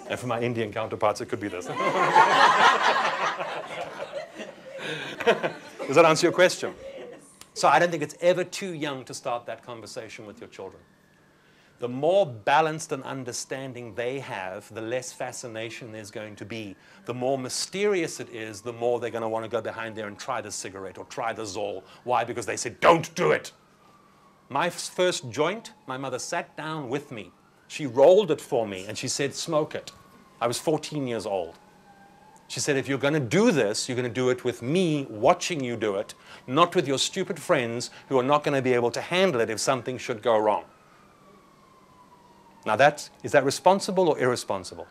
And for my Indian counterparts, it could be this. Does that answer your question? So I don't think it's ever too young to start that conversation with your children. The more balanced and understanding they have, the less fascination there's going to be. The more mysterious it is, the more they're going to want to go behind there and try the cigarette or try the Zol. Why? Because they said, don't do it. My first joint, my mother sat down with me. She rolled it for me and she said, smoke it. I was 14 years old. She said, if you're going to do this, you're going to do it with me watching you do it, not with your stupid friends who are not going to be able to handle it if something should go wrong. Now is that responsible or irresponsible?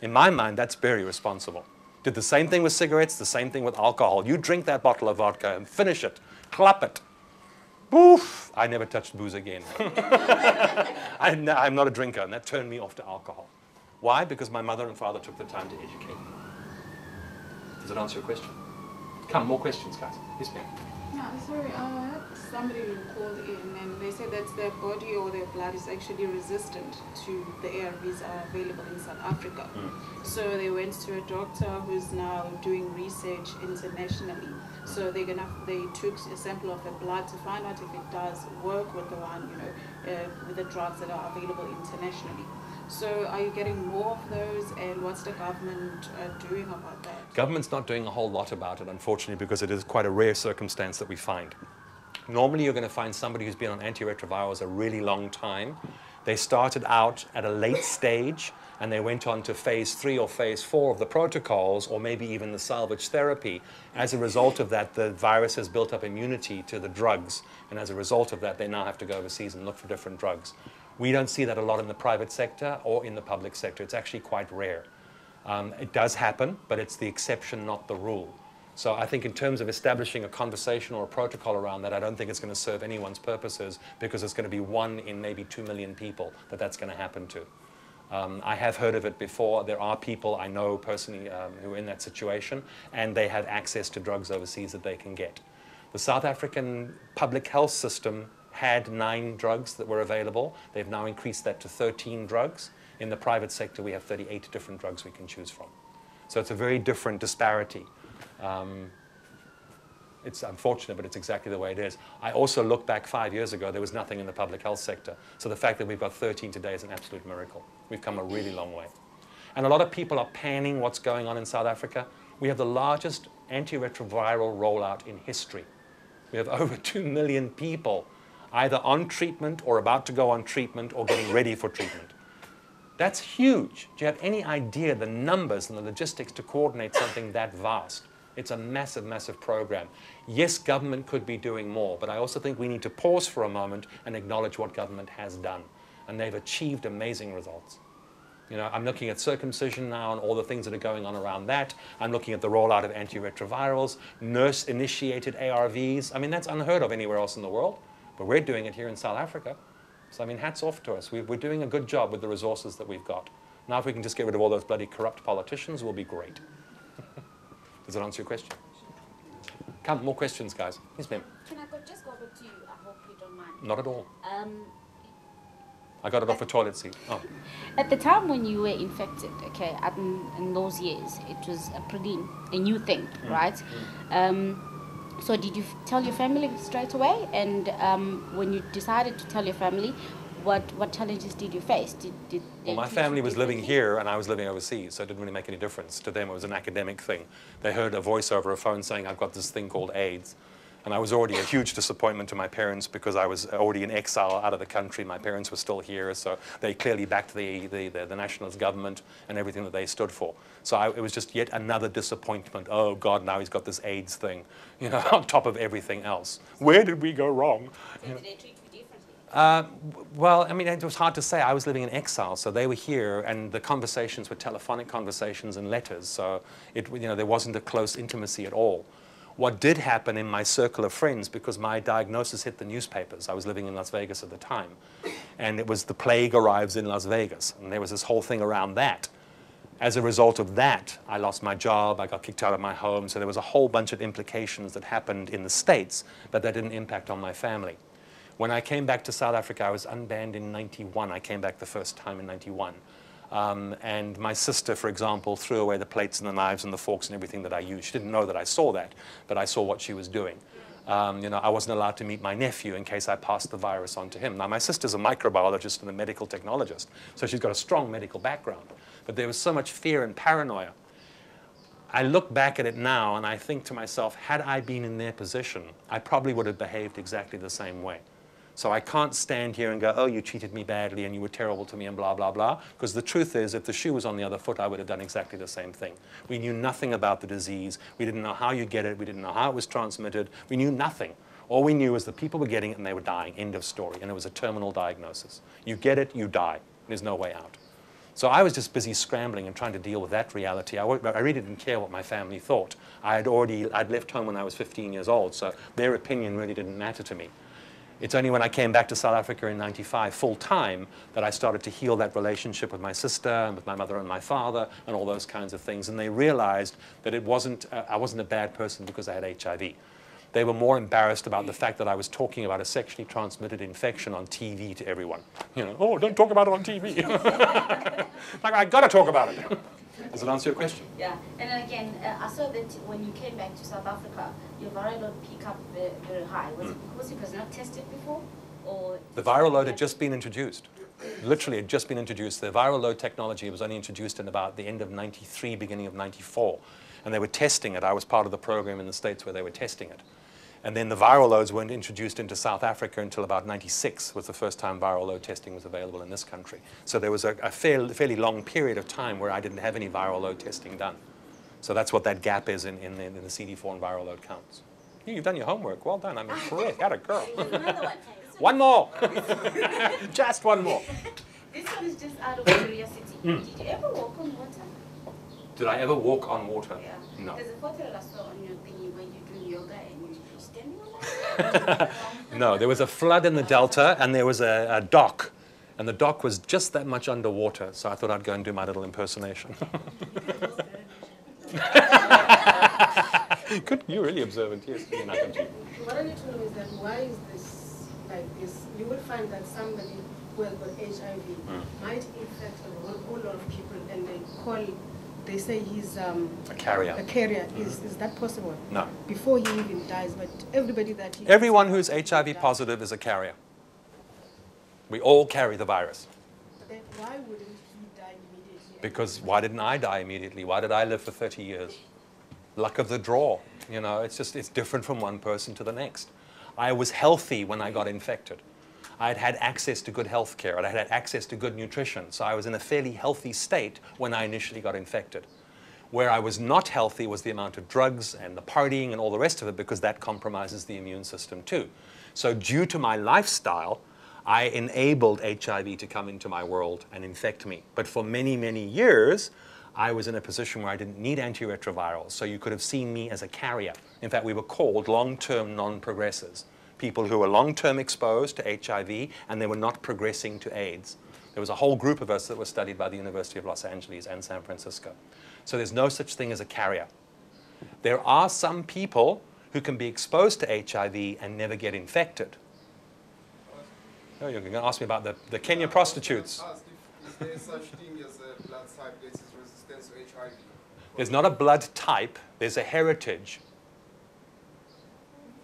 In my mind, that's very responsible. Did the same thing with cigarettes, the same thing with alcohol. You drink that bottle of vodka and finish it, clap it. Oof, I never touched booze again. I'm not a drinker, and that turned me off to alcohol. Why? Because my mother and father took the time to educate me. Does that answer your question? Come, more questions, guys. Yes, ma'am. Yeah, sorry, I had somebody who called in and they said that their body or their blood is actually resistant to the ARVs available in South Africa. So they went to a doctor who's now doing research internationally. So they took a sample of the blood to find out if it does work with the one, with the drugs that are available internationally. So are you getting more of those, and what's the government doing about that? Government's not doing a whole lot about it, unfortunately, because it is quite a rare circumstance that we find. Normally, you're going to find somebody who's been on antiretrovirals a really long time. They started out at a late stage, and they went on to phase 3 or phase 4 of the protocols, or maybe even the salvage therapy. As a result of that, the virus has built up immunity to the drugs, and as a result of that, they now have to go overseas and look for different drugs. We don't see that a lot in the private sector or in the public sector. It's actually quite rare. It does happen, but it's the exception, not the rule. So I think in terms of establishing a conversation or a protocol around that, I don't think it's going to serve anyone's purposes, because it's going to be 1 in maybe 2 million people that's going to happen to. I have heard of it before. There are people I know personally who are in that situation, and they have access to drugs overseas that they can get. The South African public health system had 9 drugs that were available. They've now increased that to 13 drugs. In the private sector, we have 38 different drugs we can choose from. So it's a very different disparity. It's unfortunate, but it's exactly the way it is. I also look back 5 years ago, there was nothing in the public health sector. So the fact that we've got 13 today is an absolute miracle. We've come a really long way. And a lot of people are panning what's going on in South Africa. We have the largest antiretroviral rollout in history. We have over 2 million people either on treatment or about to go on treatment or getting ready for treatment. That's huge. Do you have any idea the numbers and the logistics to coordinate something that vast? It's a massive, massive program. Yes, government could be doing more, but I also think we need to pause for a moment and acknowledge what government has done. And they've achieved amazing results. I'm looking at circumcision now and all the things that are going on around that. I'm looking at the rollout of antiretrovirals, nurse-initiated ARVs. I mean, that's unheard of anywhere else in the world. But we're doing it here in South Africa. So, I mean, hats off to us. We're doing a good job with the resources that we've got. Now, if we can just get rid of all those bloody corrupt politicians, we'll be great. Does that answer your question? Come, more questions, guys. Yes, ma'am. Can I just go over to you? I hope you don't mind. Not at all. I got it off a toilet seat. Oh. At the time when you were infected, okay, in those years, it was a new thing, right? So did you tell your family straight away? And when you decided to tell your family, what challenges did you face? Well, my family was living here and I was living overseas, so it didn't really make any difference. To them, it was an academic thing. They heard a voice over a phone saying, I've got this thing called AIDS. And I was already a huge disappointment to my parents because I was already in exile out of the country. My parents were still here, so they clearly backed the nationalist government and everything that they stood for. So it was just yet another disappointment. Oh, God, now he's got this AIDS thing, on top of everything else. Where did we go wrong? So did they treat you differently? Well, I mean, it was hard to say. I was living in exile, so they were here, and the conversations were telephonic conversations and letters. So there wasn't a close intimacy at all. What did happen in my circle of friends, because my diagnosis hit the newspapers, I was living in Las Vegas at the time, and it was the plague arrives in Las Vegas, and there was this whole thing around that. As a result of that, I lost my job, I got kicked out of my home, so there was a whole bunch of implications that happened in the States, but that didn't impact on my family. When I came back to South Africa, I was unbanned in '91. I came back the first time in '91. And my sister, for example, threw away the plates and the knives and the forks and everything that I used. She didn't know that I saw that, but I saw what she was doing. You know, I wasn't allowed to meet my nephew in case I passed the virus on to him. Now, my sister's a microbiologist and a medical technologist, so she's got a strong medical background. But there was so much fear and paranoia. I look back at it now and I think to myself, had I been in their position, I probably would have behaved exactly the same way. So I can't stand here and go, oh, you treated me badly and you were terrible to me and blah, blah, blah. Because the truth is, if the shoe was on the other foot, I would have done exactly the same thing. We knew nothing about the disease. We didn't know how you get it. We didn't know how it was transmitted. We knew nothing. All we knew was that people were getting it and they were dying. End of story. And it was a terminal diagnosis. You get it, you die. There's no way out. So I was just busy scrambling and trying to deal with that reality. I really didn't care what my family thought. I'd left home when I was 15 years old, so their opinion really didn't matter to me. It's only when I came back to South Africa in '95 full-time that I started to heal that relationship with my sister and with my mother and my father and all those kinds of things. And they realized that I wasn't a bad person because I had HIV. They were more embarrassed about the fact that I was talking about a sexually transmitted infection on TV to everyone. You know, oh, don't talk about it on TV. Like, I gotta talk about it. Does it answer your question? Yeah, and then again, I saw that when you came back to South Africa, your viral load peaked up very high. Was it because it was not tested before? Or the viral load had just been introduced. Literally, it had just been introduced. The viral load technology was only introduced in about the end of '93, beginning of '94. And they were testing it. I was part of the program in the States where they were testing it. And then the viral loads weren't introduced into South Africa until about '96 was the first time viral load testing was available in this country. So there was a fairly long period of time where I didn't have any viral load testing done. So that's what that gap is in the CD4 and viral load counts. You've done your homework. Well done. I'm impressed. Got a girl. another One more. Just one more. This one is just out of curiosity. Did you ever walk on water? Did I ever walk on water? Yeah. No. There's a photo that I saw on your thingy where you're doing yoga and you're standing on that. No, there was a flood in the Delta and there was a dock. And the dock was just that much underwater, so I thought I'd go and do my little impersonation. Good, you're really observant, yes. What I need to know is that why is this like this? You would find that somebody who has got HIV might infect a whole lot of people, and they say he's a carrier. A carrier. Is that possible? No. Before he even dies, but everybody that he Everyone who's HIV positive is a carrier. We all carry the virus. But then why wouldn't he die immediately? Because why didn't I die immediately? Why did I live for 30 years? Luck of the draw. You know, it's different from one person to the next. I was healthy when I got infected. I had access to good health care. I had access to good nutrition. So I was in a fairly healthy state when I initially got infected. Where I was not healthy was the amount of drugs and the partying and all the rest of it, because that compromises the immune system too. So due to my lifestyle, I enabled HIV to come into my world and infect me. But for many, many years, I was in a position where I didn't need antiretrovirals. So you could have seen me as a carrier. In fact, we were called long-term non-progressors. People who were long-term exposed to HIV and they were not progressing to AIDS. There was a whole group of us that were studied by the University of Los Angeles and San Francisco. So there's no such thing as a carrier. There are some people who can be exposed to HIV and never get infected. Oh, you're going to ask me about the Kenya prostitutes. Is there such thing as a blood type that is resistant to HIV? There's not a blood type, there's a heritage.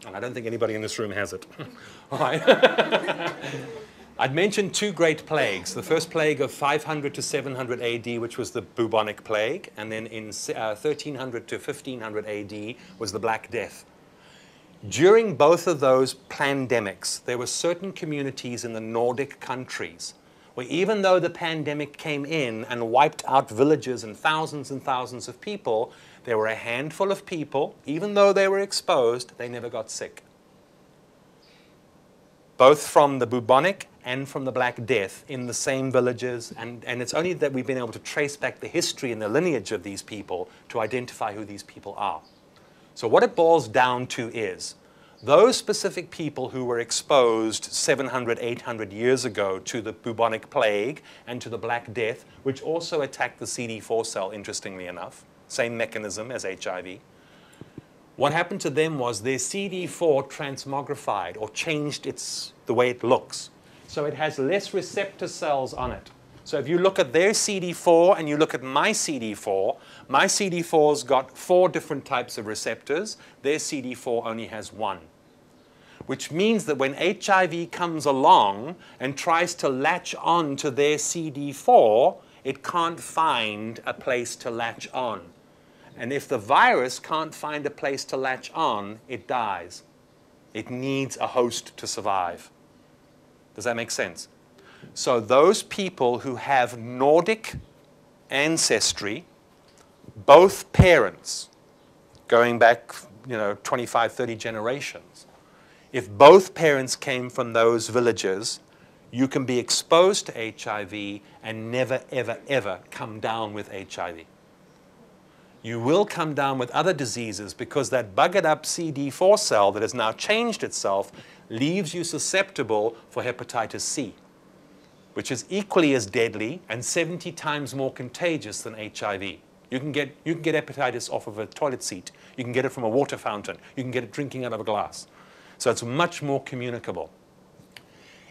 And I don't think anybody in this room has it. All right. I'd mentioned two great plagues. The first plague of 500 to 700 AD, which was the bubonic plague, and then in 1300 to 1500 AD was the Black Death. During both of those pandemics, there were certain communities in the Nordic countries where even though the pandemic came in and wiped out villages and thousands of people, there were a handful of people, even though they were exposed, they never got sick. Both from the bubonic and from the Black Death in the same villages, and it's only that we've been able to trace back the history and the lineage of these people to identify who these people are. So what it boils down to is, those specific people who were exposed 700, 800 years ago to the bubonic plague and to the Black Death, which also attacked the CD4 cell, interestingly enough, same mechanism as HIV, what happened to them was their CD4 transmogrified or changed the way it looks. So it has less receptor cells on it. So if you look at their CD4 and you look at my CD4's got 4 different types of receptors. Their CD4 only has 1. Which means that when HIV comes along and tries to latch on to their CD4, it can't find a place to latch on. And if the virus can't find a place to latch on, it dies. It needs a host to survive. Does that make sense? So those people who have Nordic ancestry, both parents, going back 25, 30 generations, if both parents came from those villages, you can be exposed to HIV and never, ever, ever come down with HIV. You will come down with other diseases because that buggered up CD4 cell that has now changed itself leaves you susceptible for hepatitis C, which is equally as deadly and 70 times more contagious than HIV. You can get hepatitis off of a toilet seat. You can get it from a water fountain. You can get it drinking out of a glass. So it's much more communicable.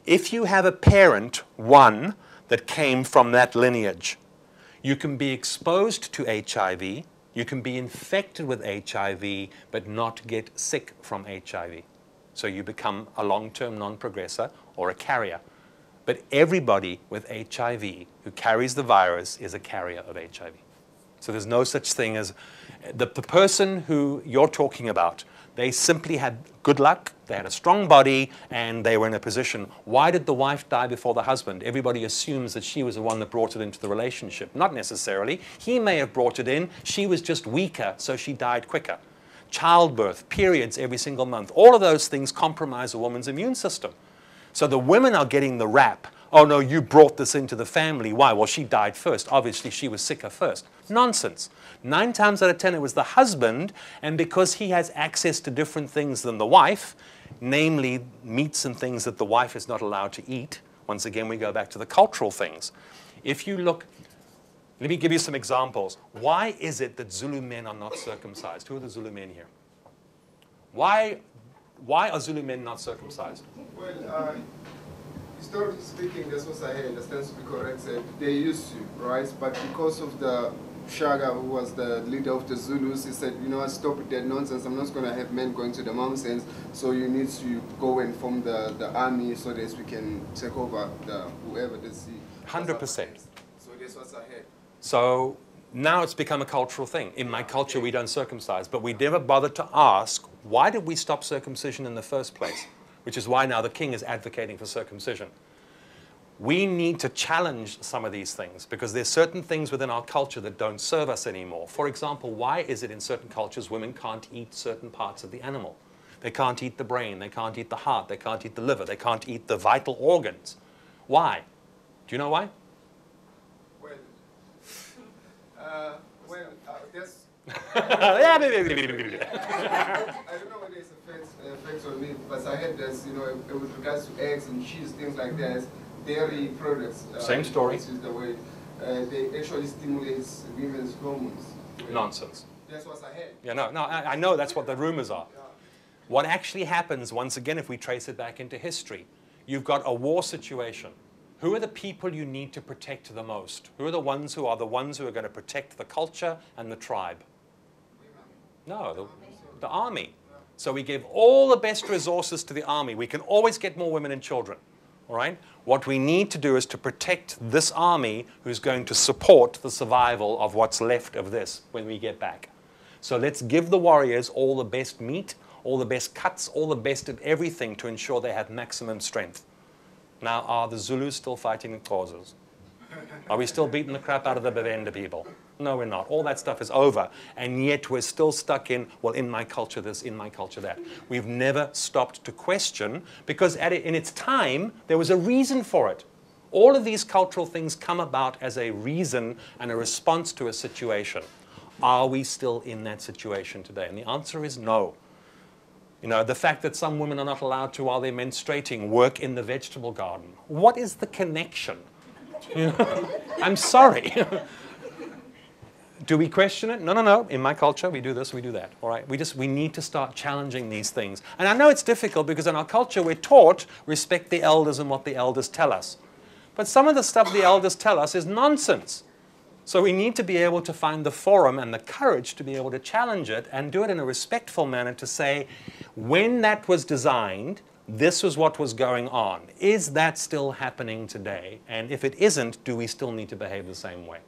If you have a parent, one, that came from that lineage, you can be exposed to HIV, you can be infected with HIV, but not get sick from HIV. So you become a long-term non-progressor or a carrier. But everybody with HIV who carries the virus is a carrier of HIV. So there's no such thing as the person who you're talking about. They simply had good luck, they had a strong body, and they were in a position. Why did the wife die before the husband? Everybody assumes that she was the one that brought it into the relationship. Not necessarily. He may have brought it in. She was just weaker, so she died quicker. Childbirth, periods every single month, all of those things compromise a woman's immune system. So the women are getting the rap. Oh, no, you brought this into the family. Why? Well, she died first. Obviously, she was sicker first. Nonsense. 9 times out of 10, it was the husband, and because he has access to different things than the wife, namely meats and things that the wife is not allowed to eat. Once again, we go back to the cultural things. If you look, let me give you some examples. Why is it that Zulu men are not circumcised? Who are the Zulu men here? Why are Zulu men not circumcised? Well, historically speaking, that's what I understand to be correct. They used to, right? But because of the Shaga, who was the leader of the Zulus, he said, you know what, stop with that nonsense. I'm not going to have men going to the mountains, so you need to go and form the army so that we can take over whoever they see. 100%. So that's what's ahead. So now it's become a cultural thing. In my culture, we don't circumcise, but we never bothered to ask, why did we stop circumcision in the first place? Which is why now the king is advocating for circumcision. We need to challenge some of these things because there's certain things within our culture that don't serve us anymore. For example, why is it in certain cultures women can't eat certain parts of the animal? They can't eat the brain, they can't eat the heart, they can't eat the liver, they can't eat the vital organs. Why? Do you know why? Well, there's... Yeah, I don't know whether it's effects on me, but I heard there's, with regards to eggs and cheese, things like that, dairy products. Same story. This is the way they actually stimulate women's hormones. Nonsense. That's what I heard. Yeah, no, I know that's what the rumors are. What actually happens, once again, if we trace it back into history, you've got a war situation. Who are the people you need to protect the most? Who are the ones who are going to protect the culture and the tribe? No, the army. So we give all the best resources to the army. We can always get more women and children. All right? What we need to do is to protect this army who's going to support the survival of what's left of this when we get back. So let's give the warriors all the best meat, all the best cuts, all the best of everything to ensure they have maximum strength. Now, are the Zulus still fighting in causes? Are we still beating the crap out of the Bavenda people? No, we're not. All that stuff is over. And yet we're still stuck in, well, in my culture this, in my culture that. We've never stopped to question because in its time, there was a reason for it. All of these cultural things come about as a reason and a response to a situation. Are we still in that situation today? And the answer is no. The fact that some women are not allowed to, while they're menstruating, work in the vegetable garden. What is the connection? I'm sorry. Do we question it? No. In my culture, we do this, we do that. All right? We need to start challenging these things. And I know it's difficult because in our culture, we're taught respect the elders and what the elders tell us. But some of the stuff the elders tell us is nonsense. So we need to be able to find the forum and the courage to be able to challenge it and do it in a respectful manner to say, when that was designed, this was what was going on. Is that still happening today? And if it isn't, do we still need to behave the same way?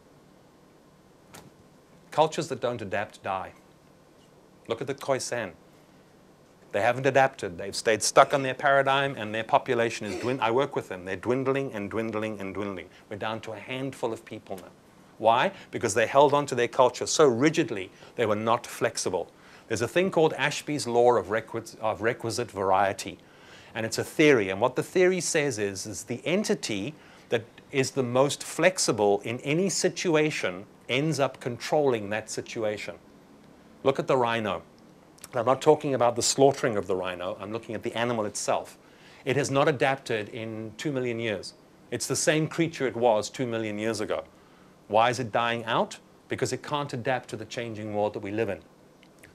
Cultures that don't adapt die. Look at the Khoisan. They haven't adapted. They've stayed stuck on their paradigm, and their population is dwindling. I work with them. They're dwindling and dwindling and dwindling. We're down to a handful of people now. Why? Because they held on to their culture so rigidly, they were not flexible. There's a thing called Ashby's law of requisite variety. And it's a theory. And what the theory says is the entity that is the most flexible in any situation ends up controlling that situation. Look at the rhino. I'm not talking about the slaughtering of the rhino. I'm looking at the animal itself. It has not adapted in 2 million years. It's the same creature it was 2 million years ago. Why is it dying out? Because it can't adapt to the changing world that we live in.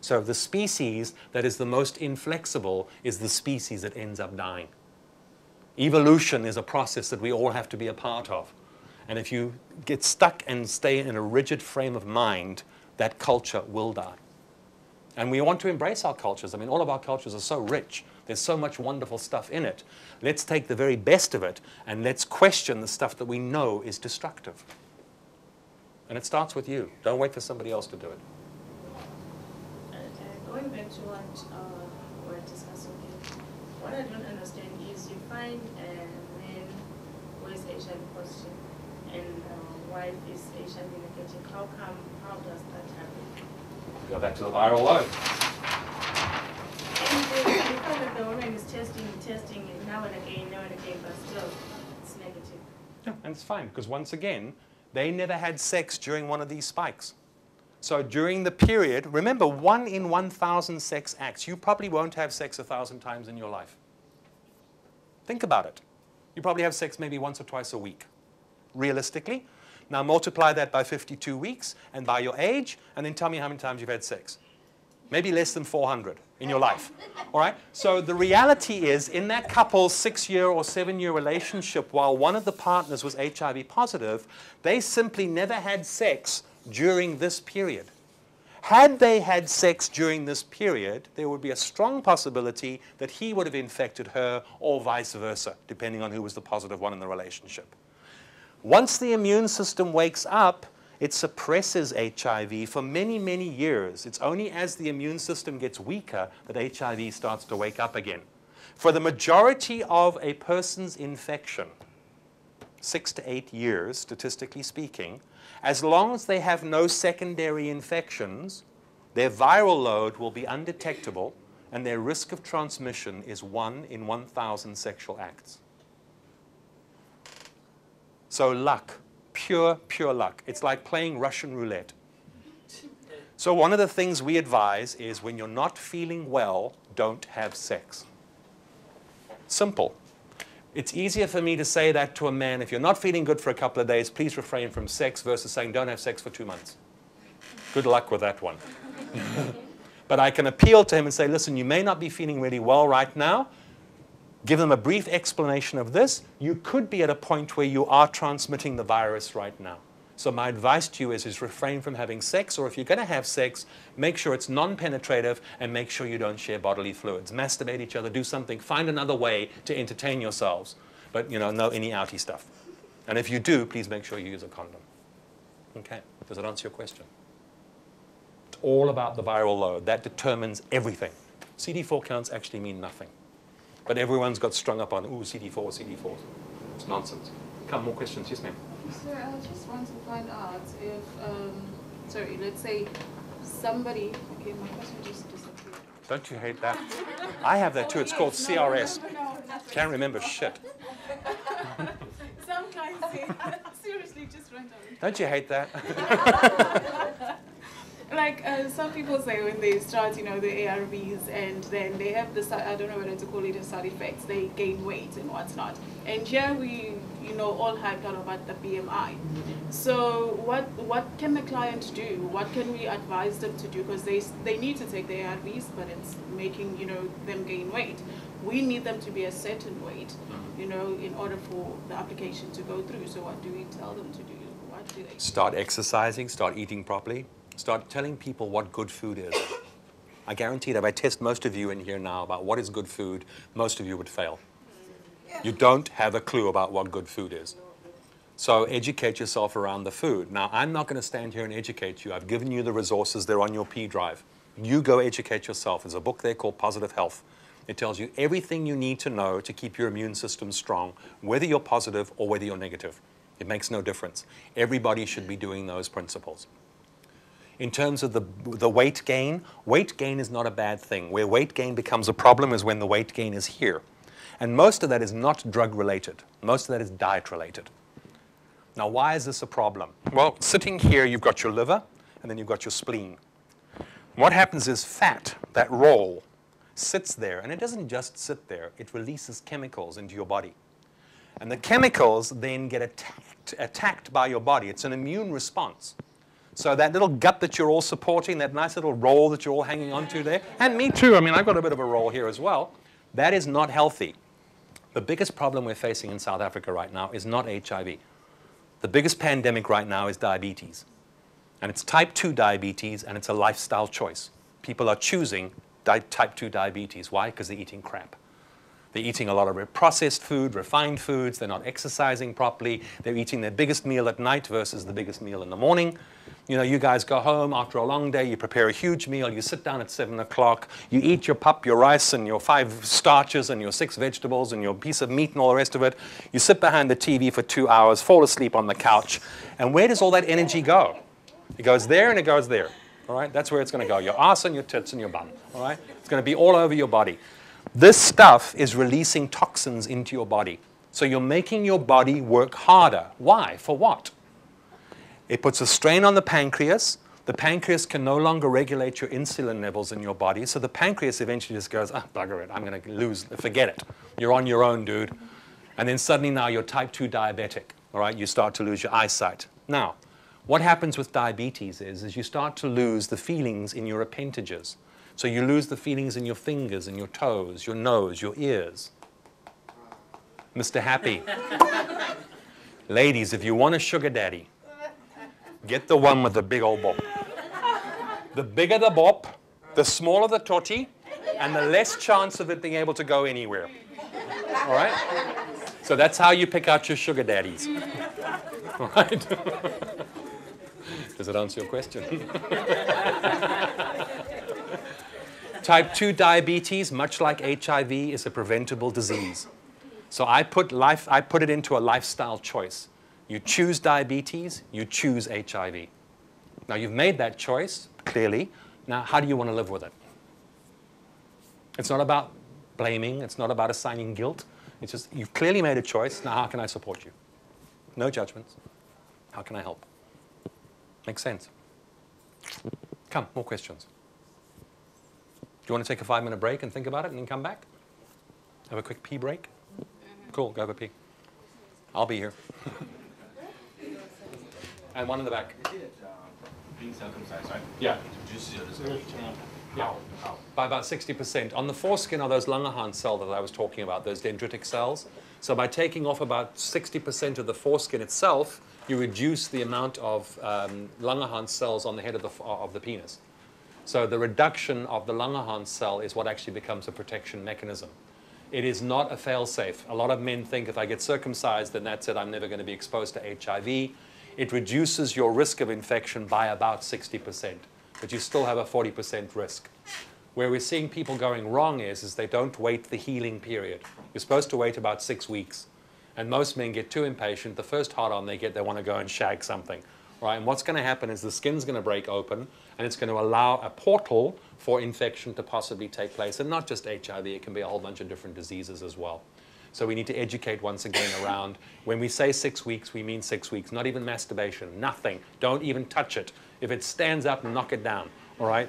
So the species that is the most inflexible is the species that ends up dying. Evolution is a process that we all have to be a part of. And if you get stuck and stay in a rigid frame of mind, that culture will die. And we want to embrace our cultures. I mean, all of our cultures are so rich. There's so much wonderful stuff in it. Let's take the very best of it, and let's question the stuff that we know is destructive. And it starts with you. Don't wait for somebody else to do it. Going back to what we're discussing here, what I don't understand is you find a man who is HIV positive and wife is HIV negative. How does that happen? Go back to the viral load. And you find that the woman is testing it now and again, but still it's negative. Yeah, and it's fine, because once again, they never had sex during one of these spikes. So during the period, remember, 1 in 1,000 sex acts. You probably won't have sex 1,000 times in your life. Think about it. You probably have sex maybe once or twice a week, realistically. Now multiply that by 52 weeks and by your age, and then tell me how many times you've had sex. Maybe less than 400 in your life. All right? So the reality is, in that couple's 6-year or 7-year relationship, while one of the partners was HIV positive, they simply never had sex during this period. Had they had sex during this period, there would be a strong possibility that he would have infected her, or vice versa, depending on who was the positive one in the relationship. Once the immune system wakes up, it suppresses HIV for many, many years. It's only as the immune system gets weaker that HIV starts to wake up again. For the majority of a person's infection, 6 to 8 years, statistically speaking, as long as they have no secondary infections, their viral load will be undetectable, and their risk of transmission is 1 in 1,000 sexual acts. So luck, pure luck. It's like playing Russian roulette. So one of the things we advise is, when you're not feeling well, don't have sex. Simple. It's easier for me to say that to a man: if you're not feeling good for a couple of days, please refrain from sex, versus saying don't have sex for 2 months. Good luck with that one. But I can appeal to him and say, listen, you may not be feeling really well right now. Give them a brief explanation of this. You could be at a point where you are transmitting the virus right now. So my advice to you is refrain from having sex, or if you're going to have sex, make sure it's non-penetrative, and make sure you don't share bodily fluids. Masturbate each other, do something, find another way to entertain yourselves. But, no any outy stuff. And if you do, please make sure you use a condom. Okay, does that answer your question? It's all about the viral load. That determines everything. CD4 counts actually mean nothing. But everyone's got strung up on, CD4. It's nonsense. Come, more questions. Yes, ma'am. Sir, I just want to find out if, let's say somebody, okay, my question just disappeared. Don't you hate that? I have that too. It's called CRS. Can't remember shit. Some guys say, seriously, just run down. Don't you hate that? Like some people say when they start, the ARVs, and then they have the, I don't know whether to call it a side effects, they gain weight and whatnot. And here we, all hyped out about the BMI. So what can the client do? What can we advise them to do? Because they need to take the ARVs, but it's making, you know, them gain weight. We need them to be a certain weight, you know, in order for the application to go through. So what do we tell them to do? What do they do? Start exercising, start eating properly, start telling people what good food is. I guarantee that if I test most of you in here now about what is good food, most of you would fail. You don't have a clue about what good food is. So educate yourself around the food. Now, I'm not going to stand here and educate you. I've given you the resources. They're on your P drive. You go educate yourself. There's a book there called Positive Health. It tells you everything you need to know to keep your immune system strong, whether you're positive or whether you're negative. It makes no difference. Everybody should be doing those principles. In terms of the weight gain is not a bad thing. Where weight gain becomes a problem is when the weight gain is here. And most of that is not drug related. Most of that is diet related. Now, why is this a problem? Well, sitting here, you've got your liver, and then you've got your spleen. What happens is fat, that roll, sits there, and it doesn't just sit there. It releases chemicals into your body. And the chemicals then get attacked by your body. It's an immune response. So that little gut that you're all supporting, that nice little roll that you're all hanging onto there, and me too, I mean, I've got a bit of a roll here as well, that is not healthy. The biggest problem we're facing in South Africa right now is not HIV. The biggest pandemic right now is diabetes. And it's type 2 diabetes, and it's a lifestyle choice. People are choosing type 2 diabetes. Why? Because they're eating crap. They're eating a lot of processed food, refined foods. They're not exercising properly. They're eating their biggest meal at night versus the biggest meal in the morning. You know, you guys go home after a long day, you prepare a huge meal, you sit down at 7 o'clock, you eat your pap, your rice, and your 5 starches, and your 6 vegetables, and your piece of meat, and all the rest of it. You sit behind the TV for 2 hours, fall asleep on the couch, and where does all that energy go? It goes there and it goes there, all right? That's where it's going to go, your ass and your tits and your bum, all right? It's going to be all over your body. This stuff is releasing toxins into your body. So you're making your body work harder. Why? For what? It puts a strain on the pancreas. The pancreas can no longer regulate your insulin levels in your body. So the pancreas eventually just goes, ah, bugger it, I'm going to lose, forget it. You're on your own, dude. And then suddenly now you're type 2 diabetic, all right? You start to lose your eyesight. Now, what happens with diabetes is you start to lose the feelings in your appendages. So you lose the feelings in your fingers and your toes, your nose, your ears. Mr. Happy. Ladies, if you want a sugar daddy, get the one with the big old bop. The bigger the bop, the smaller the totty, and the less chance of it being able to go anywhere. All right? So that's how you pick out your sugar daddies. All right? Does it answer your question? Type 2 diabetes, much like HIV, is a preventable disease. So I put it into a lifestyle choice. You choose diabetes, you choose HIV. Now you've made that choice, clearly. Now how do you want to live with it? It's not about blaming, it's not about assigning guilt. It's just, you've clearly made a choice, now how can I support you? No judgments. How can I help? Makes sense. Come, more questions. Do you want to take a 5-minute break and think about it and then come back? Have a quick pee break? Cool, go have a pee. I'll be here. And one in the back. Is it being circumcised, right? Yeah. It reduces your risk of HIV. Yeah. How? By about 60%. On the foreskin are those Langerhans cells that I was talking about, those dendritic cells. So by taking off about 60% of the foreskin itself, you reduce the amount of Langerhans cells on the head of the penis. So the reduction of the Langerhans cell is what actually becomes a protection mechanism. It is not a fail-safe. A lot of men think if I get circumcised, then that's it, I'm never going to be exposed to HIV. It reduces your risk of infection by about 60%, but you still have a 40% risk. Where we're seeing people going wrong is they don't wait the healing period. You're supposed to wait about 6 weeks. And most men get too impatient. The first hard-on they get, they want to go and shag something. Right? And what's going to happen is the skin's going to break open, and it's going to allow a portal for infection to possibly take place. And not just HIV, it can be a whole bunch of different diseases as well. So we need to educate once again around, when we say 6 weeks, we mean 6 weeks. Not even masturbation, nothing. Don't even touch it. If it stands up, knock it down, all right?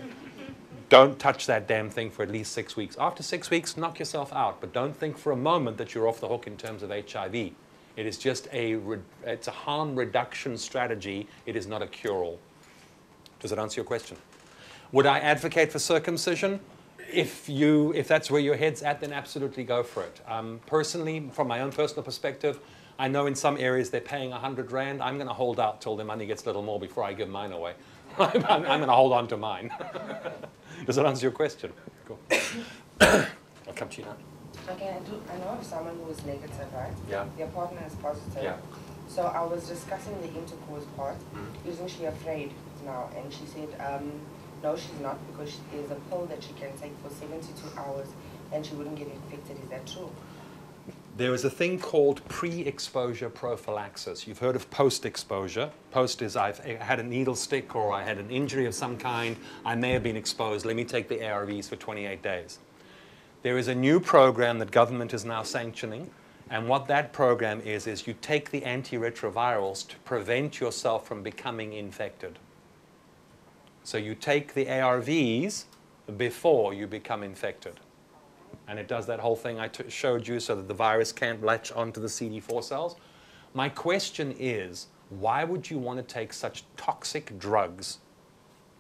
Don't touch that damn thing for at least 6 weeks. After 6 weeks, knock yourself out. But don't think for a moment that you're off the hook in terms of HIV. It is just it's a harm reduction strategy. It is not a cure-all. Does that answer your question? Would I advocate for circumcision? If that's where your head's at, then absolutely go for it. Personally, from my own personal perspective, I know in some areas they're paying 100 Rand. I'm going to hold out till the money gets a little more before I give mine away. I'm going to hold on to mine. Does that answer your question? Cool. I'll come to you now. Okay, I know of someone who is negative, right? Yeah. Their partner is positive. Yeah. So I was discussing the intercourse part. Isn't she afraid now? And she said, no, she's not, because there's a pill that she can take for 72 hours and she wouldn't get infected. Is that true? There is a thing called pre-exposure prophylaxis. You've heard of post-exposure. Post is I've had a needle stick or I had an injury of some kind. I may have been exposed. Let me take the ARVs for 28 days. There is a new program that government is now sanctioning. And what that program is you take the antiretrovirals to prevent yourself from becoming infected. So you take the ARVs before you become infected. And it does that whole thing I showed you so that the virus can't latch onto the CD4 cells. My question is, why would you want to take such toxic drugs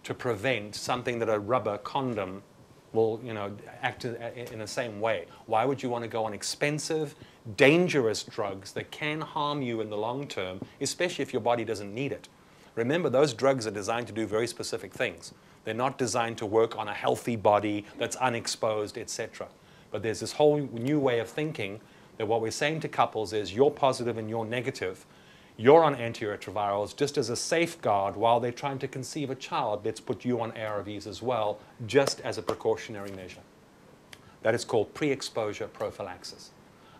to prevent something that a rubber condom will, act in the same way? Why would you want to go on expensive, dangerous drugs that can harm you in the long term, especially if your body doesn't need it? Remember, those drugs are designed to do very specific things. They're not designed to work on a healthy body that's unexposed, etc. But there's this whole new way of thinking that what we're saying to couples is you're positive and you're negative. You're on antiretrovirals just as a safeguard while they're trying to conceive a child. Let's put you on ARVs as well, just as a precautionary measure. That is called pre-exposure prophylaxis.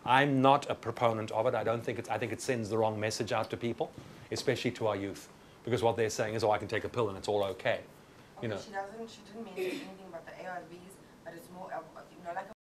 I'm not a proponent of it. I think it sends the wrong message out to people, especially to our youth. Because what they're saying is, oh, I can take a pill and it's all okay. She didn't mention anything about the ARVs, but it's more, like